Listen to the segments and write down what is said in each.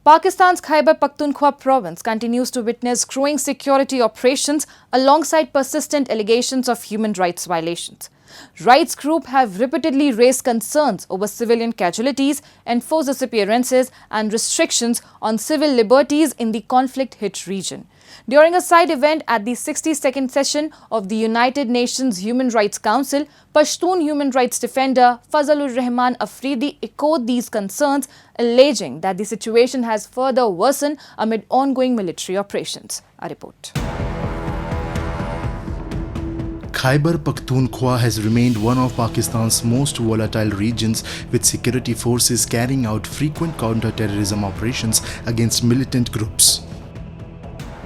Pakistan's Khyber Pakhtunkhwa province continues to witness growing security operations alongside persistent allegations of human rights violations. Rights groups have repeatedly raised concerns over civilian casualties, enforced disappearances and restrictions on civil liberties in the conflict-hit region. During a side event at the 62nd session of the United Nations Human Rights Council, Pashtun human rights defender Fazal-ur Rehman Afridi echoed these concerns, alleging that the situation has further worsened amid ongoing military operations. A report. Khyber Pakhtunkhwa has remained one of Pakistan's most volatile regions, with security forces carrying out frequent counter-terrorism operations against militant groups.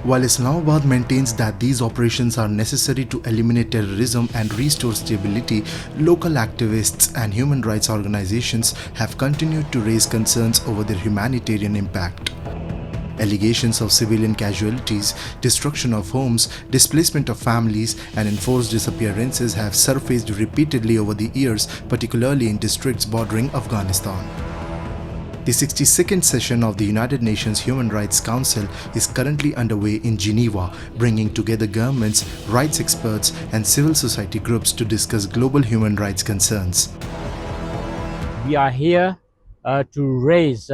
While Islamabad maintains that these operations are necessary to eliminate terrorism and restore stability, local activists and human rights organizations have continued to raise concerns over their humanitarian impact. Allegations of civilian casualties, destruction of homes, displacement of families, and enforced disappearances have surfaced repeatedly over the years, particularly in districts bordering Afghanistan. The 62nd session of the United Nations Human Rights Council is currently underway in Geneva, bringing together governments, rights experts, and civil society groups to discuss global human rights concerns. We are here to raise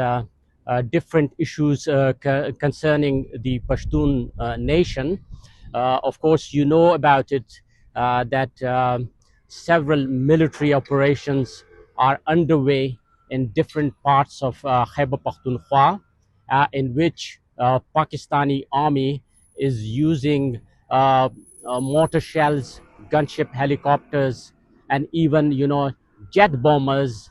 different issues concerning the Pashtun nation. Of course, you know about it that several military operations are underway in different parts of Khyber Pakhtunkhwa, in which Pakistani army is using mortar shells, gunship helicopters, and even jet bombers,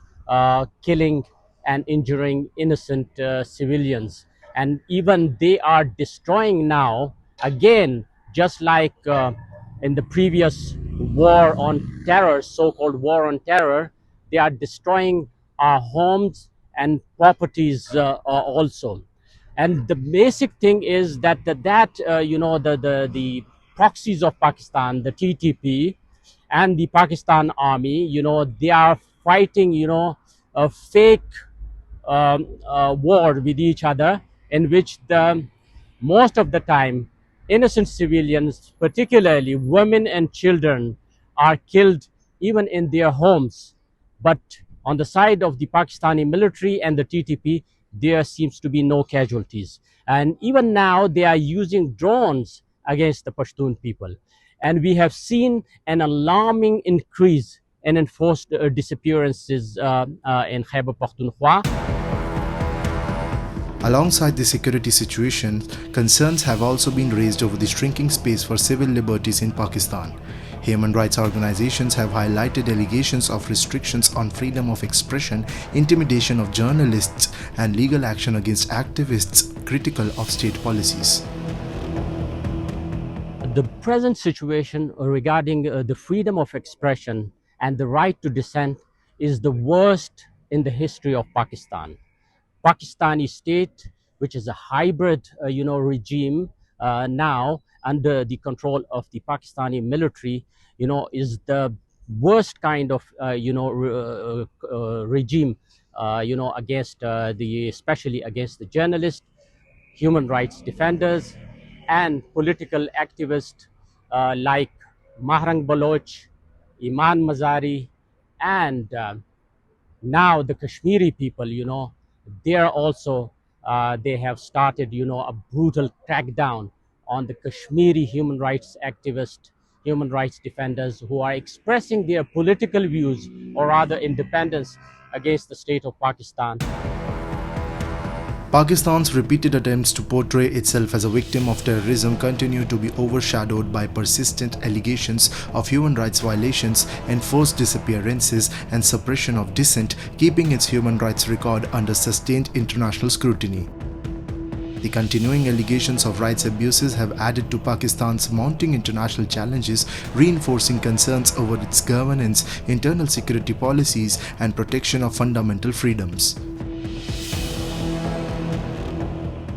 killing and injuring innocent civilians. And even they are destroying now, again, just like in the previous war on terror, so-called war on terror, they are destroying our homes and properties also. And the basic thing is that the proxies of Pakistan, the TTP, and the Pakistan army, they are fighting, a fake war with each other, in which most of the time innocent civilians, particularly women and children, are killed even in their homes. But on the side of the Pakistani military and the TTP, there seems to be no casualties. And even now they are using drones against the Pashtun people. And we have seen an alarming increase in enforced disappearances in Khyber Pakhtunkhwa. Alongside the security situation, concerns have also been raised over the shrinking space for civil liberties in Pakistan. Human rights organizations have highlighted allegations of restrictions on freedom of expression, intimidation of journalists, and legal action against activists critical of state policies. The present situation regarding the freedom of expression and the right to dissent is the worst in the history of Pakistan. Pakistani state, which is a hybrid regime now under the control of the Pakistani military, is the worst kind of regime against especially against the journalists, human rights defenders, and political activists like Mahrang Baloch, Iman Mazari, and now the Kashmiri people, they are also they have started a brutal crackdown on the Kashmiri human rights activists, human rights defenders who are expressing their political views, or rather independence, against the state of Pakistan. Pakistan's repeated attempts to portray itself as a victim of terrorism continue to be overshadowed by persistent allegations of human rights violations, enforced disappearances, and suppression of dissent, keeping its human rights record under sustained international scrutiny. The continuing allegations of rights abuses have added to Pakistan's mounting international challenges, reinforcing concerns over its governance, internal security policies, and protection of fundamental freedoms.